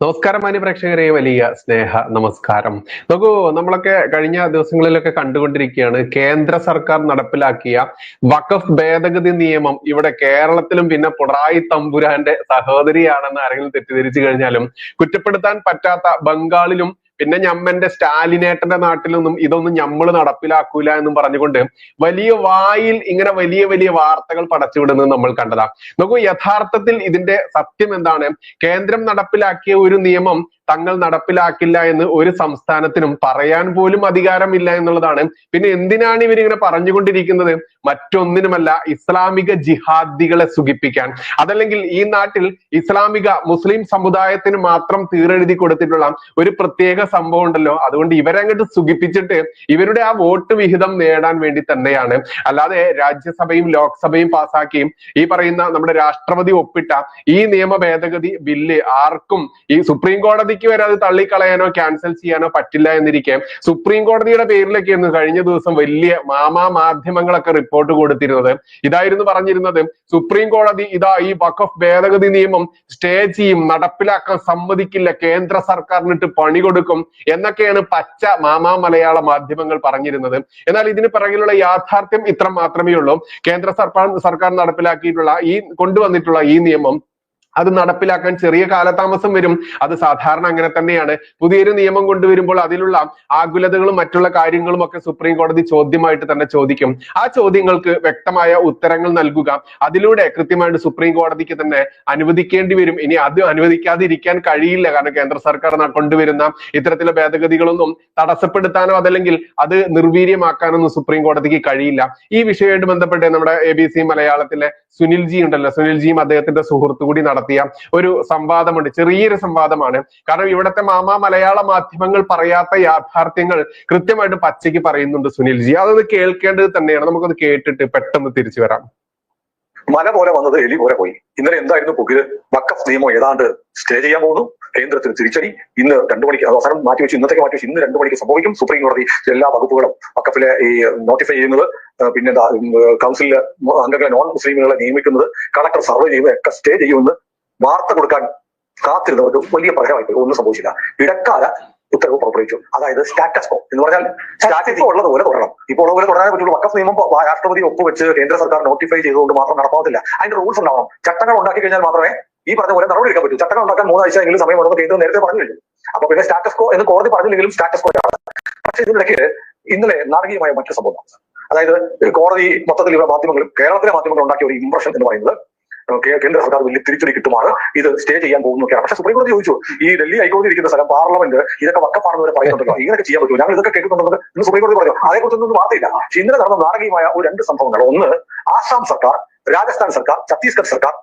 നമസ്കാരം മാന്യ പ്രേക്ഷകരെ, വലിയ സ്നേഹ നമസ്കാരം. നോക്കൂ, നമ്മളൊക്കെ കഴിഞ്ഞ ദിവസങ്ങളിലൊക്കെ കണ്ടുകൊണ്ടിരിക്കുകയാണ് കേന്ദ്ര സർക്കാർ നടപ്പിലാക്കിയ വഖഫ് ഭേദഗതി നിയമം ഇവിടെ കേരളത്തിലും പിന്നെ പിണറായി തമ്പുരാന്റെ സഹോദരിയാണെന്ന് ആരെങ്കിലും തെറ്റിദ്ധരിച്ചു കഴിഞ്ഞാലും കുറ്റപ്പെടുത്താൻ പറ്റാത്ത ബംഗാളിലും പിന്നെ ഞമ്മന്റെ സ്റ്റാലിനേട്ടന്റെ നാട്ടിലൊന്നും ഇതൊന്നും നമ്മൾ നടപ്പിലാക്കൂല എന്നും പറഞ്ഞുകൊണ്ട് വലിയ വായിൽ ഇങ്ങനെ വലിയ വലിയ വാർത്തകൾ പടച്ചുവിടുന്നത് നമ്മൾ കണ്ടതാ. നോക്കൂ, യഥാർത്ഥത്തിൽ ഇതിന്റെ സത്യം എന്താണ്? കേന്ദ്രം നടപ്പിലാക്കിയ ഒരു നിയമം തങ്ങൾ നടപ്പിലാക്കില്ല എന്ന് ഒരു സംസ്ഥാനത്തിനും പറയാൻ പോലും അധികാരമില്ല എന്നുള്ളതാണ്. പിന്നെ എന്തിനാണ് ഇവരിങ്ങനെ പറഞ്ഞുകൊണ്ടിരിക്കുന്നത്? മറ്റൊന്നിനുമല്ല, ഇസ്ലാമിക ജിഹാദികളെ സുഖിപ്പിക്കാൻ, അതല്ലെങ്കിൽ ഈ നാട്ടിൽ ഇസ്ലാമിക മുസ്ലിം സമുദായത്തിന് മാത്രം തീരെഴുതി കൊടുത്തിട്ടുള്ള ഒരു പ്രത്യേക സംഭവം ഉണ്ടല്ലോ, അതുകൊണ്ട് ഇവരെ അങ്ങോട്ട് സുഖിപ്പിച്ചിട്ട് ഇവരുടെ ആ വോട്ട് വിഹിതം നേടാൻ വേണ്ടി തന്നെയാണ്. അല്ലാതെ രാജ്യസഭയും ലോക്സഭയും പാസാക്കിയും ഈ പറയുന്ന നമ്മുടെ രാഷ്ട്രപതി ഒപ്പിട്ട ഈ നിയമ ഭേദഗതി ബില്ല് ആർക്കും ഈ സുപ്രീം കോടതിക്ക് വരെ അത് തള്ളിക്കളയാനോ ക്യാൻസൽ ചെയ്യാനോ പറ്റില്ല എന്നിരിക്കെ സുപ്രീം കോടതിയുടെ പേരിലൊക്കെയായിരുന്നു കഴിഞ്ഞ ദിവസം വലിയ മാധ്യമങ്ങളൊക്കെ റിപ്പോർട്ട് കൊടുത്തിരുന്നത്. ഇതായിരുന്നു പറഞ്ഞിരുന്നത്, സുപ്രീം കോടതി ഇതാ ഈ വഖഫ് ഭേദഗതി നിയമം സ്റ്റേ ചെയ്യും, നടപ്പിലാക്കാൻ സമ്മതിക്കില്ല, കേന്ദ്ര സർക്കാരിനിട്ട് പണി കൊടുക്കും എന്നൊക്കെയാണ് പച്ച മലയാള മാധ്യമങ്ങൾ പറഞ്ഞിരുന്നത്. എന്നാൽ ഇതിന് പിറകിലുള്ള യാഥാർത്ഥ്യം ഇത്ര മാത്രമേ ഉള്ളൂ. കേന്ദ്ര സർക്കാർ നടപ്പിലാക്കിയിട്ടുള്ള കൊണ്ടുവന്നിട്ടുള്ള ഈ നിയമം അത് നടപ്പിലാക്കാൻ ചെറിയ കാലതാമസം വരും. അത് സാധാരണ അങ്ങനെ തന്നെയാണ്. പുതിയൊരു നിയമം കൊണ്ടുവരുമ്പോൾ അതിലുള്ള ആകുലതകളും മറ്റുള്ള കാര്യങ്ങളും ഒക്കെ സുപ്രീം കോടതി ചോദ്യമായിട്ട് തന്നെ ചോദിക്കും. ആ ചോദ്യങ്ങൾക്ക് വ്യക്തമായ ഉത്തരങ്ങൾ നൽകുക, അതിലൂടെ കൃത്യമായിട്ട് സുപ്രീം കോടതിക്ക് തന്നെ അനുവദിക്കേണ്ടി വരും. ഇനി അത് അനുവദിക്കാതിരിക്കാൻ കഴിയില്ല. കാരണം കേന്ദ്ര സർക്കാർ കൊണ്ടുവരുന്ന ഇത്തരത്തിലുള്ള ഭേദഗതികളൊന്നും തടസ്സപ്പെടുത്താനോ അതല്ലെങ്കിൽ അത് നിർവീര്യമാക്കാനൊന്നും സുപ്രീം കോടതിക്ക് കഴിയില്ല. ഈ വിഷയമായിട്ട് ബന്ധപ്പെട്ട് നമ്മുടെ ABC മലയാളത്തിലെ സുനിൽജി ഉണ്ടല്ലോ, സുനിൽജിയും അദ്ദേഹത്തിന്റെ സുഹൃത്തു കൂടി നടത്തിയ ഒരു സംവാദമുണ്ട്. ചെറിയൊരു സംവാദമാണ്. കാരണം ഇവിടുത്തെ മലയാള മാധ്യമങ്ങൾ പറയാത്ത യാഥാർത്ഥ്യങ്ങൾ കൃത്യമായിട്ട് പച്ചയ്ക്ക് പറയുന്നുണ്ട് സുനിൽജി. അതൊന്ന് കേൾക്കേണ്ടത് തന്നെയാണ്. നമുക്കത് കേട്ടിട്ട് പെട്ടെന്ന് തിരിച്ചു വരാം. മല പോലെ വന്നത് എലി പോലെ പോയി. ഇന്നലെ എന്തായിരുന്നു പുതിയ വഖഫ് നിയമം ഏതാണ്ട് സ്റ്റേ ചെയ്യാൻ പോകുന്നു. കേന്ദ്രത്തിന് തിരിച്ചടി. ഇന്ന് 2 മണിക്ക് അവസാനം മാറ്റിവെച്ച് ഇന്നത്തേക്ക് മാറ്റിവെച്ച് ഇന്ന് 2 മണിക്ക് സംഭവിക്കും. സുപ്രീം കോടതി എല്ലാ വകുപ്പുകളും വഖഫിലെ ഈ നോട്ടിഫൈ ചെയ്യുന്നത്, പിന്നെ കൗൺസിലിലെ അംഗങ്ങളെ നോൺ മുസ്ലിമുകളെ നിയമിക്കുന്നത്, കളക്ടർ സർവേ ചെയ്യുന്നത് ഒക്കെ സ്റ്റേ ചെയ്യുമെന്ന് വാർത്ത കൊടുക്കാൻ കാത്തിരുന്നവർക്ക് വലിയ പ്രഹരമായി. ഒന്നും സംഭവിച്ചില്ല. ഇടക്കാല ഉത്തരവ് പുറപ്പെടുവിച്ചു. അതായത് സ്റ്റാറ്റസ് കോ എന്ന് പറഞ്ഞാൽ സ്റ്റാറ്റസ് കോ ഉള്ളതുപോലെ തുടരണം. ഇപ്പോൾ ഉള്ളതുപോലെ തുടരാൻ പറ്റുള്ളൂ. വഖഫ് നിയമം രാഷ്ട്രപതി ഒപ്പുവെച്ച് കേന്ദ്ര സർക്കാർ നോട്ടിഫൈ ചെയ്തുകൊണ്ട് മാത്രം നടപ്പാകത്തില്ല. അതിന്റെ റൂൾസ് ഉണ്ടാവണം. ചട്ടങ്ങൾ ഉണ്ടാക്കി കഴിഞ്ഞാൽ മാത്രമേ ഈ പറഞ്ഞ പോലെ നടപടി എടുക്കാൻ പറ്റൂ. ചട്ടങ്ങൾ ഉണ്ടാക്കാൻ 3 ആഴ്ച എങ്കിലും സമയം വേണമെന്ന് കേന്ദ്രം നേരത്തെ പറഞ്ഞു കഴിഞ്ഞു. അപ്പൊ പിന്നെ സ്റ്റാറ്റസ് കോ എന്ന് കോടതി പറഞ്ഞില്ലെങ്കിലും സ്റ്റാറ്റസ് കോ ആണ്. പക്ഷെ ഇതിനിടയ്ക്ക് ഇന്നലെ നാടകീയമായ മറ്റു സംഭവം. അതായത് കോടതി മൊത്തത്തിൽ മാധ്യമങ്ങളും കേരളത്തിലെ മാധ്യമങ്ങൾ ഉണ്ടാക്കിയ ഒരു ഇംപ്രഷൻ എന്ന് പറയുന്നത് കേന്ദ്ര സർക്കാർ വലിയ തിരിച്ചടി കിട്ടുമാണ്, ഇത് സ്റ്റേ ചെയ്യാൻ പോകുന്നൊക്കെയാണ്. പക്ഷെ സുപ്രീം കോടതി ചോദിച്ചു, ഈ ഡൽഹി ഹൈക്കോടതി ഇരിക്കുന്ന സ്ഥലം പാർലമെന്റ് ഇതൊക്കെ വക്കപ്പാണെന്ന് വരെ പറയുന്നുണ്ടല്ലോ, ഇങ്ങനെയൊക്കെ ചെയ്യാൻ പറ്റുമോ, ഞങ്ങൾ ഇതൊക്കെ കേൾക്കുന്നുണ്ടെന്ന് ഇന്ന് സുപ്രീം കോടതി പറഞ്ഞു. അതേക്കുറിച്ചൊന്നും വാർത്തയില്ല. പക്ഷെ ഇന്നലെ നടന്ന നാടകീയമായ 2 സംഭവങ്ങൾ. ഒന്ന്, ആസാം സർക്കാർ, രാജസ്ഥാൻ സർക്കാർ, ഛത്തീസ്ഗഡ് സർക്കാർ,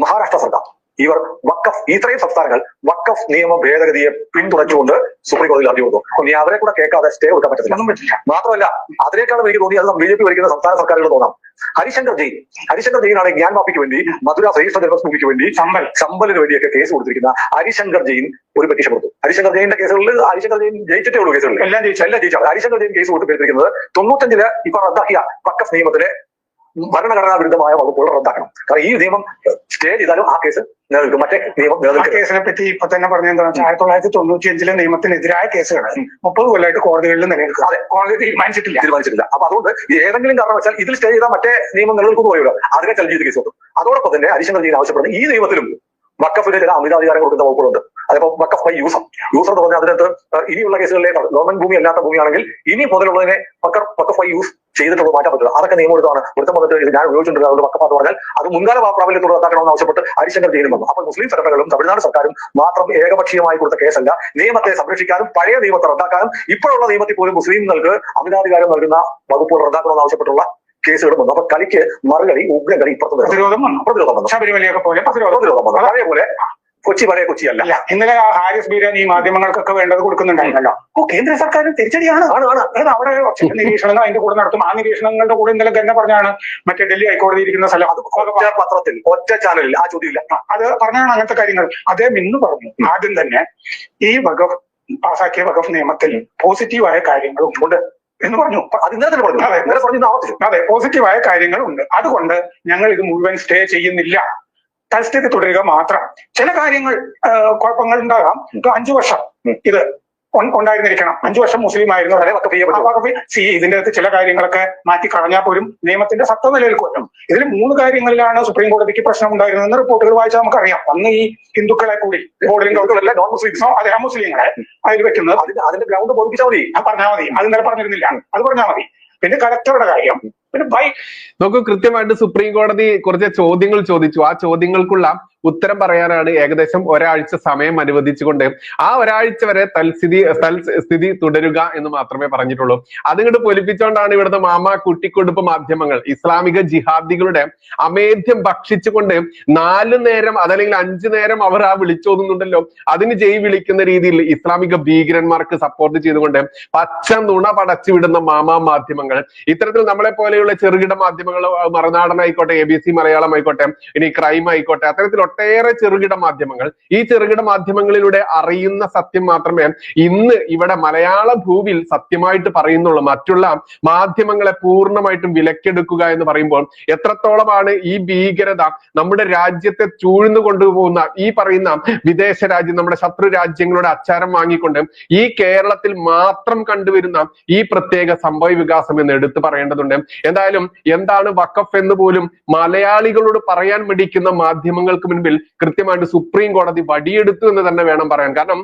മഹാരാഷ്ട്ര സർക്കാർ, ഇവർ വഖഫ് ഇത്രയും സംസ്ഥാനങ്ങൾ വഖഫ് നിയമ ഭേദഗതിയെ പിന്തുണച്ചുകൊണ്ട് സുപ്രീം കോടതിയിൽ ഹർജി കൊടുത്തു. ഇനി അവരെ കൂടെ കേൾക്കാതെ സ്റ്റേ കൊടുക്കാൻ പറ്റില്ല. മാത്രമല്ല, അതിനേക്കാളും എനിക്ക് തോന്നി അത് BJP ഭരിക്കുന്ന സംസ്ഥാന സർക്കാരുകൾ തോന്നാം. ഹരിശങ്കർ ജെയിനാണ് ഗ്യാൻ മാഫിക്ക് വേണ്ടി, മധുര ശ്രീകൃഷ്ണ ജന്മഭൂമിക്ക് വേണ്ടി, ചമ്പലിന് വേണ്ടിയൊക്കെ കേസ് കൊടുത്തിരിക്കുന്ന ഹരിശങ്കർ ജെയിൻ ഒരു പെറ്റീഷൻ കൊടുത്തു. ഹരിശങ്കർ ജെയിന്റെ കേസുകളിൽ ഹരിശങ്കർ ജെയിൻ ജയിച്ചിട്ടേ ഉള്ളൂ. കേസുകളിൽ എല്ലാം ജയിച്ചാൽ ഹരിശങ്കർ ജെയിൻ കേസ് കൊടുത്തിരിക്കുന്നത് 95 ഇപ്പൊ റദ്ദാക്കിയ വഖഫ് നിയമത്തിലെ ഭരണഘടനാ വിരുദ്ധമായ വകുപ്പുകൾ റദ്ദാക്കണം. കാരണം ഈ നിയമം സ്റ്റേ ചെയ്താലും ആ കേസ് നിലനിൽക്കും. മറ്റേ നിയമം കേസിനെ പറ്റി ഇപ്പൊ തന്നെ പറഞ്ഞ എന്താ വെച്ചാൽ 1995 നിയമത്തിനെതിരായ കേസുകൾ 30 കൊല്ലമായിട്ട് കോടതികളിൽ നിലനിൽക്കും. അതെ, കോടതി തീരുമാനിച്ചിട്ടില്ല. അപ്പൊ അതുകൊണ്ട് ഏതെങ്കിലും കാരണം വെച്ചാൽ ഇതിൽ സ്റ്റേ ചെയ്താൽ മറ്റേ നിയമം നിലനിൽക്കുന്നു പോയല്ലോ, അതിനെ ചലഞ്ച് ചെയ്ത് കേസ് കൊടുക്കും. അതോടൊപ്പം തന്നെ ഹരിശങ്കർ ജെയിൻ ആവശ്യപ്പെടുന്നത് ഈ നിയമത്തിലും വഖഫിന് ചില അമിതാധികാരം കൊടുക്കുന്ന വകുപ്പുകളുണ്ട്. അതിപ്പോ വഖഫ് ബൈ യൂസർ എന്ന് പറഞ്ഞാൽ അതിനകത്ത് ഇനിയുള്ള കേസുകളിലെ ഗവൺമെന്റ് ഭൂമി അല്ലാത്ത ഭൂമിയാണെങ്കിൽ ഇനി മുതലുള്ളതിനെ വഖഫ് ബൈ യൂസ് ചെയ്തിട്ടുള്ളത് മാറ്റാൻ പറ്റില്ല. അതൊക്കെ നിയമം എടുത്താണ്. ഒരുത്തം വന്നിട്ട് ഇത് ഞാൻ ഉപയോഗിച്ചിട്ടുണ്ട്, അതുകൊണ്ട് വഖഫ് എന്ന് പറഞ്ഞാൽ അത് മുൻകാല പ്രാബല്യത്തോട് റദ്ദാക്കണമെന്ന് ആവശ്യപ്പെട്ട് ഹരിശങ്കർ ജെയിനും വന്നു. അപ്പൊ മുസ്ലിം സംഘടനകളും തമിഴ്നാട് സർക്കാരും മാത്രം ഏകപക്ഷീയമായി കൊടുത്ത കേസല്ല. നിയമത്തെ സംരക്ഷിക്കാനും പഴയ നിയമത്തെ റദ്ദാക്കാനും ഇപ്പോഴുള്ള നിയമത്തിൽ പോലും മുസ്ലിങ്ങൾക്ക് അമിതാധികാരം നൽകുന്ന വകുപ്പുകൾ റദ്ദാക്കണമെന്ന് ആവശ്യപ്പെട്ടുള്ള കേസുകളും വന്നു. അപ്പൊ കളിക്ക് മറുകളി, ഉഗ്രകളി ഇപ്പുറത്ത് പ്രതിരോധം വന്നു. ശബരിമലയൊക്കെ പോലെ പ്രതിരോധം വന്നു. അതേപോലെ കൊച്ചി പഴയ കൊച്ചിയല്ല. ഇന്നലെ ഹാരിസ് ബീരാൻ ഈ മാധ്യമങ്ങൾക്കൊക്കെ വേണ്ടത് കൊടുക്കുന്നുണ്ടായിരുന്നല്ലോ. കേന്ദ്ര സർക്കാരിന് തിരിച്ചടിയാണ്. അവിടെ നിരീക്ഷണങ്ങൾ അതിന്റെ കൂടെ നടത്തും. ആ നിരീക്ഷണങ്ങളുടെ കൂടെ ഇന്നലെ തന്നെ പറഞ്ഞാണ് മറ്റേ ഡൽഹി ഹൈക്കോടതി ഇരിക്കുന്ന സ്ഥലം. അത് പത്രത്തിൽ ഒറ്റ ചാനലിൽ ആ ചോദ്യമില്ല. അത് പറഞ്ഞാണ് അങ്ങനത്തെ കാര്യങ്ങൾ അദ്ദേഹം ഇന്ന് പറഞ്ഞു. ആദ്യം തന്നെ ഈ വഖഫ് പാസാക്കിയ വഖഫ് നിയമത്തിൽ പോസിറ്റീവായ കാര്യങ്ങളും ഉണ്ട് എന്ന് പറഞ്ഞു. അതെ, പോസിറ്റീവായ കാര്യങ്ങളുണ്ട്. അതുകൊണ്ട് ഞങ്ങൾ ഇത് മുഴുവൻ സ്റ്റേ ചെയ്യുന്നില്ല തൽസ്ഥിതി തുടരുക മാത്രം. ചില കാര്യങ്ങൾ കുഴപ്പങ്ങൾ ഉണ്ടാകാം. 5 വർഷം ഇത് ഉണ്ടായിരുന്നിരിക്കണം. 5 വർഷം മുസ്ലിം ആയിരുന്നു. ഇതിന്റെ അകത്ത് ചില കാര്യങ്ങളൊക്കെ മാറ്റി കളഞ്ഞാൽ പോലും നിയമത്തിന്റെ സത്ത നിലനിൽക്കുമല്ലോ. ഇതിൽ 3 കാര്യങ്ങളിലാണ് സുപ്രീം കോടതിക്ക് പ്രശ്നം ഉണ്ടായിരുന്നതെന്ന് റിപ്പോർട്ടുകൾ വായിച്ചാൽ നമുക്കറിയാം. ഒന്ന് ഈ ഹിന്ദുക്കളെ കൂടി നോൺ മുസ്ലിംസോ അതെ മുസ്ലിങ്ങളെ അതിൽ വെക്കുന്നത് അതിന്റെ ഗ്രൗണ്ട് ബോധിപ്പിച്ചാൽ മതി. പറഞ്ഞാൽ മതി. അത് ഇന്നലെ പറഞ്ഞിരുന്നില്ല, അത് പറഞ്ഞാൽ മതി. പിന്നെ കലക്ടറുടെ കാര്യം നോക്കൂ, കൃത്യമായിട്ട് സുപ്രീം കോടതി കുറച്ച് ചോദ്യങ്ങൾ ചോദിച്ചു. ആ ചോദ്യങ്ങൾക്കുള്ള ഉത്തരം പറയാനാണ് ഏകദേശം ഒരാഴ്ച സമയം അനുവദിച്ചുകൊണ്ട് ആ ഒരാഴ്ച വരെ തൽസ്ഥിതി തുടരുക എന്ന് മാത്രമേ പറഞ്ഞിട്ടുള്ളൂ. അതിങ്ങോട്ട് പൊലിപ്പിച്ചുകൊണ്ടാണ് ഇവിടുത്തെ മാമ കുട്ടിക്കൊടുപ്പ് മാധ്യമങ്ങൾ ഇസ്ലാമിക ജിഹാദികളുടെ അമേധ്യം ഭക്ഷിച്ചുകൊണ്ട് 4 നേരം അതല്ലെങ്കിൽ 5 നേരം അവർ ആ വിളിച്ചോതുന്നുണ്ടല്ലോ, അതിന് ജയ് വിളിക്കുന്ന രീതിയിൽ ഇസ്ലാമിക ഭീകരന്മാർക്ക് സപ്പോർട്ട് ചെയ്തുകൊണ്ട് പച്ച നുണ പടച്ചു വിടുന്ന മാമാ മാധ്യമങ്ങൾ, ഇത്തരത്തിൽ നമ്മളെ പോലെയുള്ള ചെറുകിട മാധ്യമങ്ങൾ, മറുനാടനായിക്കോട്ടെ, ABC മലയാളം ആയിക്കോട്ടെ, ഇനി ക്രൈം ആയിക്കോട്ടെ, അത്തരത്തിൽ ഒട്ടേറെ ചെറുകിട മാധ്യമങ്ങൾ, ഈ ചെറുകിട മാധ്യമങ്ങളിലൂടെ അറിയുന്ന സത്യം മാത്രമേ ഇന്ന് ഇവിടെ മലയാള ഭൂവിൽ സത്യമായിട്ട് പറയുന്നുള്ളൂ. മറ്റുള്ള മാധ്യമങ്ങളെ പൂർണ്ണമായിട്ടും വിലക്കെടുക്കുക എന്ന് പറയുമ്പോൾ എത്രത്തോളമാണ് ഈ ഭീകരത നമ്മുടെ രാജ്യത്തെ ചൂഴ്ന്നു കൊണ്ടുപോകുന്ന ഈ പറയുന്ന വിദേശ രാജ്യം, നമ്മുടെ ശത്രു രാജ്യങ്ങളുടെ അച്ചാരം വാങ്ങിക്കൊണ്ട് ഈ കേരളത്തിൽ മാത്രം കണ്ടുവരുന്ന ഈ പ്രത്യേക സംഭവ വികാസം എന്ന് എടുത്തു പറയേണ്ടതുണ്ട്. എന്തായാലും എന്താണ് വഖഫ് എന്ന് പോലും മലയാളികളോട് പറയാൻ മടിക്കുന്ന മാധ്യമങ്ങൾക്ക് മുൻപിൽ കൃത്യമായിട്ട് സുപ്രീം കോടതി വടിയെടുത്തു എന്ന് തന്നെ വേണം പറയാൻ. കാരണം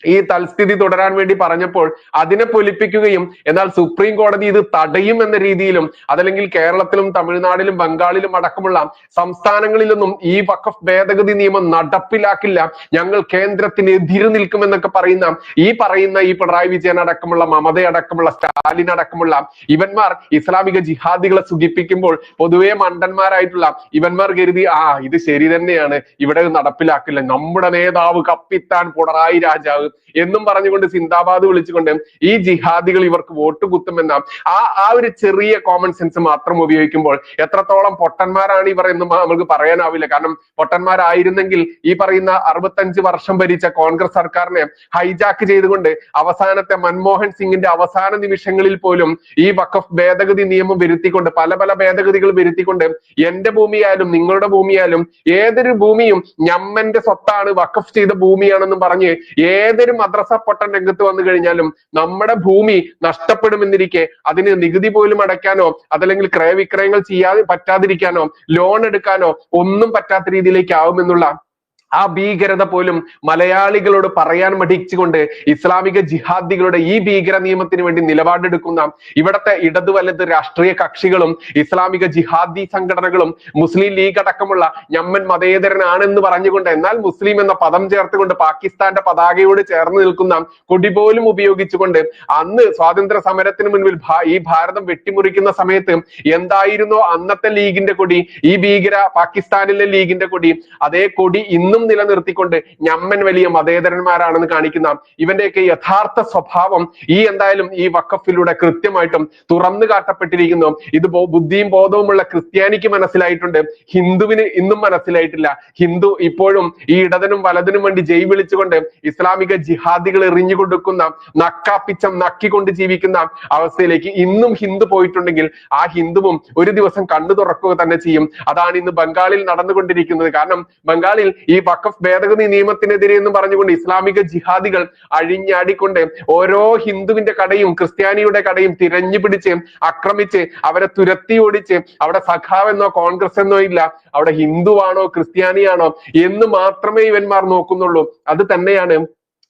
ഈ തൽസ്ഥിതി തുടരാൻ വേണ്ടി പറഞ്ഞപ്പോൾ അതിനെ പൊലിപ്പിക്കുകയും എന്നാൽ സുപ്രീം കോടതി ഇത് തടയും എന്ന രീതിയിലും അതല്ലെങ്കിൽ കേരളത്തിലും തമിഴ്നാട്ടിലും ബംഗാളിലും അടക്കമുള്ള സംസ്ഥാനങ്ങളിലൊന്നും ഈ വഖഫ് ഭേദഗതി നിയമം നടപ്പിലാക്കില്ല, ഞങ്ങൾ കേന്ദ്രത്തിന് എതിര് നിൽക്കുമെന്നൊക്കെ പറയുന്ന ഈ പിണറായി വിജയൻ അടക്കമുള്ള, മമത അടക്കമുള്ള, സ്റ്റാലിൻ അടക്കമുള്ള ഇവന്മാർ ഇസ്ലാമിക ജിഹാദികളെ സുഖിപ്പിക്കുമ്പോൾ പൊതുവെ മണ്ടന്മാരായിട്ടുള്ള ഇവന്മാർ കരുതി ഇത് ശരി തന്നെയാണ്, ഇവിടെ നടപ്പിലാക്കില്ല, നമ്മുടെ നേതാവ് കപ്പിത്താൻ പിണറായി രാജാവ് എന്നും പറഞ്ഞുകൊണ്ട് സിന്ദാബാദ് വിളിച്ചുകൊണ്ട് ഈ ജിഹാദികൾ ഇവർക്ക് വോട്ട് കുത്തുമെന്ന ആ ഒരു ചെറിയ കോമൺ സെൻസ് മാത്രം ഉപയോഗിക്കുമ്പോൾ എത്രത്തോളം പൊട്ടന്മാരാണ് ഇവർ എന്ന് നമുക്ക് പറയാനാവില്ല. കാരണം പൊട്ടന്മാരായിരുന്നെങ്കിൽ ഈ പറയുന്ന 65 വർഷം ഭരിച്ച കോൺഗ്രസ് സർക്കാരിനെ ഹൈജാക്ക് ചെയ്തുകൊണ്ട് അവസാനത്തെ മൻമോഹൻ സിംഗിന്റെ അവസാന നിമിഷങ്ങളിൽ പോലും ഈ വഖഫ് ഭേദഗതി നിയമം വരുത്തിക്കൊണ്ട് പല ഭേദഗതികൾ വരുത്തിക്കൊണ്ട് എന്റെ ഭൂമിയായാലും നിങ്ങളുടെ ഭൂമിയായാലും ഏതൊരു ഭൂമിയും ഞമ്മന്റെ സ്വത്താണ്, വഖഫ് ചെയ്ത ഭൂമിയാണെന്നും പറഞ്ഞ് ഏതൊരു മദ്രസ പൊട്ടൻ രംഗത്ത് വന്നു കഴിഞ്ഞാലും നമ്മുടെ ഭൂമി നഷ്ടപ്പെടുമെന്നിരിക്കെ അതിന് നികുതി പോലും അടയ്ക്കാനോ അതല്ലെങ്കിൽ ക്രയവിക്രയങ്ങൾ ചെയ്യാതെ പറ്റാതിരിക്കാനോ ലോൺ എടുക്കാനോ ഒന്നും പറ്റാത്ത രീതിയിലേക്ക് ആവുമെന്നുള്ള ആ ഭീകരത പോലും മലയാളികളോട് പറയാൻ മടിച്ചുകൊണ്ട് ഇസ്ലാമിക ജിഹാദികളുടെ ഈ ഭീകര നിയമത്തിന് വേണ്ടി നിലപാടെടുക്കുന്ന ഇവിടത്തെ ഇടതു വലത് രാഷ്ട്രീയ കക്ഷികളും ഇസ്ലാമിക ജിഹാദി സംഘടനകളും മുസ്ലിം ലീഗ് അടക്കമുള്ള ഞമ്മൻ മതേതരനാണെന്ന് പറഞ്ഞുകൊണ്ട് എന്നാൽ മുസ്ലിം എന്ന പദം ചേർത്തുകൊണ്ട് പാകിസ്ഥാന്റെ പതാകയോട് ചേർന്ന് നിൽക്കുന്ന കൊടി പോലും ഉപയോഗിച്ചുകൊണ്ട് അന്ന് സ്വാതന്ത്ര്യ സമരത്തിന് മുൻപിൽ ഈ ഭാരതം വെട്ടിമുറിക്കുന്ന സമയത്ത് എന്തായിരുന്നോ അന്നത്തെ ലീഗിന്റെ കൊടി, ഈ ഭീകര പാകിസ്ഥാനിലെ ലീഗിന്റെ കൊടി, അതേ കൊടി ഇന്നും നിലനിർത്തിക്കൊണ്ട് ഞമ്മൻ വലിയ മതേതരന്മാരാണെന്ന് കാണിക്കുന്ന ഇവന്റെയൊക്കെ യഥാർത്ഥ സ്വഭാവം എന്തായാലും ഈ വഖഫിലൂടെ കൃത്യമായിട്ടും തുറന്നു കാട്ടപ്പെട്ടിരിക്കുന്നു. ഇത് ബുദ്ധിയും ബോധവുമുള്ള ക്രിസ്ത്യാനിക്ക് മനസ്സിലായിട്ടുണ്ട്, ഹിന്ദുവിന് ഇന്നും മനസ്സിലായിട്ടില്ല. ഹിന്ദു ഇപ്പോഴും ഈ ഇടതിനും വലതിനും വേണ്ടി ജയ് വിളിച്ചുകൊണ്ട് ഇസ്ലാമിക ജിഹാദികൾ എറിഞ്ഞു കൊടുക്കുന്ന നക്കാപ്പിച്ചം നക്കിക്കൊണ്ട് ജീവിക്കുന്ന അവസ്ഥയിലേക്ക് ഇന്നും ഹിന്ദു പോയിട്ടുണ്ടെങ്കിൽ ആ ഹിന്ദുവും ഒരു ദിവസം കണ്ണു തുറക്കുക തന്നെ ചെയ്യും. അതാണ് ഇന്ന് ബംഗാളിൽ നടന്നുകൊണ്ടിരിക്കുന്നത്. കാരണം ബംഗാളിൽ ഈ വഖഫ് ഭേദഗതി നിയമത്തിനെതിരെ എന്ന് പറഞ്ഞുകൊണ്ട് ഇസ്ലാമിക ജിഹാദികൾ അഴിഞ്ഞാടിക്കൊണ്ട് ഓരോ ഹിന്ദുവിന്റെ കടയും ക്രിസ്ത്യാനിയുടെ കടയും തിരഞ്ഞു പിടിച്ച് ആക്രമിച്ച് അവരെ തുരത്തി ഓടിച്ച് അവിടെ സഖാവെന്നോ കോൺഗ്രസ് എന്നോ ഇല്ല, അവിടെ ഹിന്ദുവാണോ ക്രിസ്ത്യാനിയാണോ എന്ന് മാത്രമേ ഇവന്മാർ നോക്കുന്നുള്ളൂ. അത് തന്നെയാണ്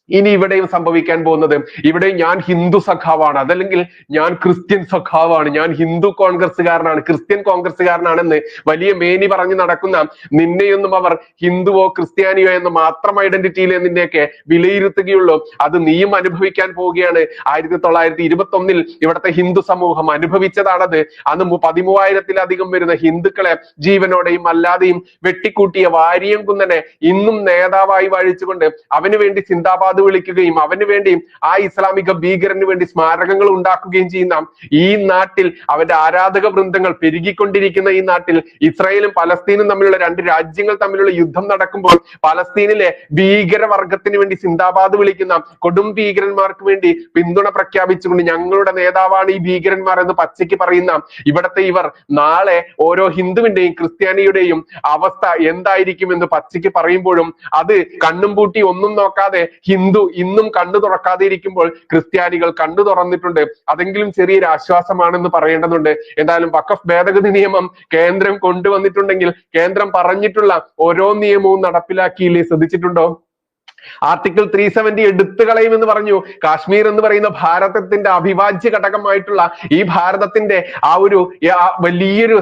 ഇനി ഇവിടെയും സംഭവിക്കാൻ പോകുന്നത്. ഇവിടെ ഞാൻ ഹിന്ദു സഖാവാണ്, അതല്ലെങ്കിൽ ഞാൻ ക്രിസ്ത്യൻ സഖാവാണ്, ഞാൻ ഹിന്ദു കോൺഗ്രസ്സുകാരനാണ്, ക്രിസ്ത്യൻ കോൺഗ്രസ്സുകാരനാണെന്ന് വലിയ മേനി പറഞ്ഞു നടക്കുന്ന നിന്നെയൊന്നും അവർ ഹിന്ദുവോ ക്രിസ്ത്യാനിയോ എന്ന മാത്രം ഐഡന്റിറ്റിയിൽ നിന്നെയൊക്കെ വിലയിരുത്തുകയുള്ളൂ. അത് നീയും അനുഭവിക്കാൻ പോവുകയാണ്. 1921 ഇവിടുത്തെ ഹിന്ദു സമൂഹം അനുഭവിച്ചതാണത്. അന്ന് 13,000-ത്തിലധികം വരുന്ന ഹിന്ദുക്കളെ ജീവനോടെയും അല്ലാതെയും വെട്ടിക്കൂട്ടിയ വാരിയം കുന്നനെ ഇന്നും നേതാവായി വാഴിച്ചുകൊണ്ട് അവന് വേണ്ടി സിന്ദാബാദ് സിന്ദാബാദ് വിളിക്കുകയും അവന് വേണ്ടി ആ ഇസ്ലാമിക ഭീകരന് വേണ്ടി സ്മാരകങ്ങൾ ഉണ്ടാക്കുകയും ചെയ്യുന്ന ഈ നാട്ടിൽ അവന്റെ ആരാധക വൃന്ദങ്ങൾ പെരുകിക്കൊണ്ടിരിക്കുന്ന ഈ നാട്ടിൽ ഇസ്രായേലും പലസ്തീനും തമ്മിലുള്ള രണ്ട് രാജ്യങ്ങൾ തമ്മിലുള്ള യുദ്ധം നടക്കുമ്പോൾ പലസ്തീനിലെ ഭീകരവർഗത്തിന് വേണ്ടി സിന്ദാബാദ് വിളിക്കുന്ന കൊടും ഭീകരന്മാർക്ക് വേണ്ടി പിന്തുണ പ്രഖ്യാപിച്ചുകൊണ്ട് ഞങ്ങളുടെ നേതാവാണ് ഈ ഭീകരന്മാർ എന്ന് പച്ചയ്ക്ക് പറയുന്ന ഇവിടത്തെ ഇവർ നാളെ ഓരോ ഹിന്ദുവിന്റെയും ക്രിസ്ത്യാനിയുടെയും അവസ്ഥ എന്തായിരിക്കും എന്ന് പച്ചയ്ക്ക് പറയുമ്പോഴും അത് കണ്ണും പൂട്ടി ഒന്നും നോക്കാതെ ഹിന്ദു ഇന്നും കണ്ണു തുറക്കാതെ ഇരിക്കുമ്പോൾ ക്രിസ്ത്യാനികൾ കണ്ണു തുറന്നിട്ടുണ്ട്. അതെങ്കിലും ചെറിയൊരു ആശ്വാസമാണെന്ന് പറയേണ്ടതുണ്ട്. എന്തായാലും വഖഫ് ഭേദഗതി നിയമം കേന്ദ്രം കൊണ്ടുവന്നിട്ടുണ്ടെങ്കിൽ കേന്ദ്രം പറഞ്ഞിട്ടുള്ള ഓരോ നിയമവും നടപ്പിലാക്കിയില്ലേ? ശ്രദ്ധിച്ചിട്ടുണ്ടോ? ആർട്ടിക്കിൾ 370 എടുത്തു കളയുമെന്ന് പറഞ്ഞു. കാശ്മീർ എന്ന് പറയുന്ന ഭാരതത്തിന്റെ അവിഭാജ്യ ഘടകമായിട്ടുള്ള ഈ ഭാരതത്തിന്റെ ആ ഒരു വലിയൊരു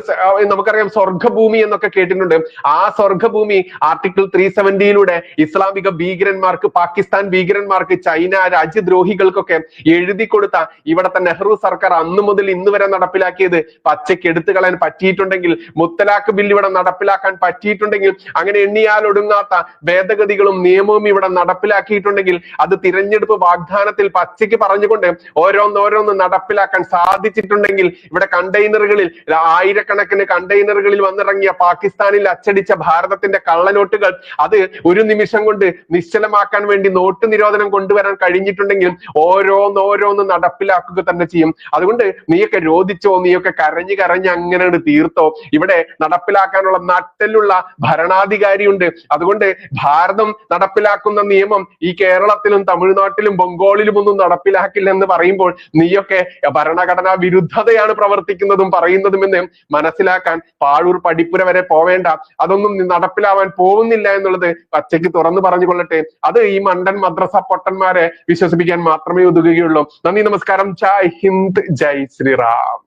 നമുക്കറിയാം സ്വർഗഭൂമി എന്നൊക്കെ കേട്ടിട്ടുണ്ട്. ആ സ്വർഗഭൂമി ആർട്ടിക്കിൾ 370 ഇസ്ലാമിക ഭീകരന്മാർക്ക്, പാകിസ്ഥാൻ ഭീകരന്മാർക്ക്, ചൈന രാജ്യദ്രോഹികൾക്കൊക്കെ എഴുതി കൊടുത്ത ഇവിടത്തെ നെഹ്റു സർക്കാർ അന്നു മുതൽ ഇന്ന് വരെ നടപ്പിലാക്കിയത് പച്ചയ്ക്ക് എടുത്തു കളയാൻ പറ്റിയിട്ടുണ്ടെങ്കിൽ, മുത്തലാഖ് ബില്ല് ഇവിടെ നടപ്പിലാക്കാൻ പറ്റിയിട്ടുണ്ടെങ്കിൽ, അങ്ങനെ എണ്ണിയാൽ ഒടുങ്ങാത്ത ഭേദഗതികളും നിയമവും ഇവിടെ നടപ്പിലാക്കിയിട്ടുണ്ടെങ്കിൽ അത് തിരഞ്ഞെടുപ്പ് വാഗ്ദാനത്തിൽ പച്ചയ്ക്ക് പറഞ്ഞുകൊണ്ട് ഓരോന്നോരോന്ന് നടപ്പിലാക്കാൻ സാധിച്ചിട്ടുണ്ടെങ്കിൽ ഇവിടെ കണ്ടെയ്നറുകളിൽ ആയിരക്കണക്കിന് കണ്ടെയ്നറുകളിൽ വന്നിറങ്ങിയ പാകിസ്ഥാനിൽ അച്ചടിച്ച ഭാരതത്തിന്റെ കള്ളനോട്ടുകൾ അത് ഒരു നിമിഷം കൊണ്ട് നിശ്ചലമാക്കാൻ വേണ്ടി നോട്ട് നിരോധനം കൊണ്ടുവരാൻ കഴിഞ്ഞിട്ടുണ്ടെങ്കിൽ ഓരോന്നോരോന്ന് നടപ്പിലാക്കുക തന്നെ ചെയ്യും. അതുകൊണ്ട് നീയൊക്കെ രോധിച്ചോ, നീയൊക്കെ കരഞ്ഞ് കരഞ്ഞ് അങ്ങനെ തീർത്തോ. ഇവിടെ നടപ്പിലാക്കാനുള്ള നട്ടലുള്ള ഭരണാധികാരിയുണ്ട്. അതുകൊണ്ട് ഭാരതം നടപ്പിലാക്കുന്ന നിയമം ഈ കേരളത്തിലും തമിഴ്നാട്ടിലും ബംഗാളിലും ഒന്നും നടപ്പിലാക്കില്ല എന്ന് പറയുമ്പോൾ നീയൊക്കെ ഭരണഘടനാ വിരുദ്ധതയാണ് പ്രവർത്തിക്കുന്നതും പറയുന്നതുമെന്ന് മനസ്സിലാക്കാൻ പാഴൂർ പടിപ്പുര വരെ പോവേണ്ട. അതൊന്നും നടപ്പിലാവാൻ പോകുന്നില്ല എന്നുള്ളത് പച്ചയ്ക്ക് തുറന്നു പറഞ്ഞുകൊള്ളട്ടെ. അത് ഈ മണ്ടൻ മദ്രസ പൊട്ടന്മാരെ വിശ്വസിപ്പിക്കാൻ മാത്രമേ ഒതുങ്ങുകയുള്ളൂ. നന്ദി, നമസ്കാരം. ജയ് ഹിന്ദ്, ജയ് ശ്രീറാം.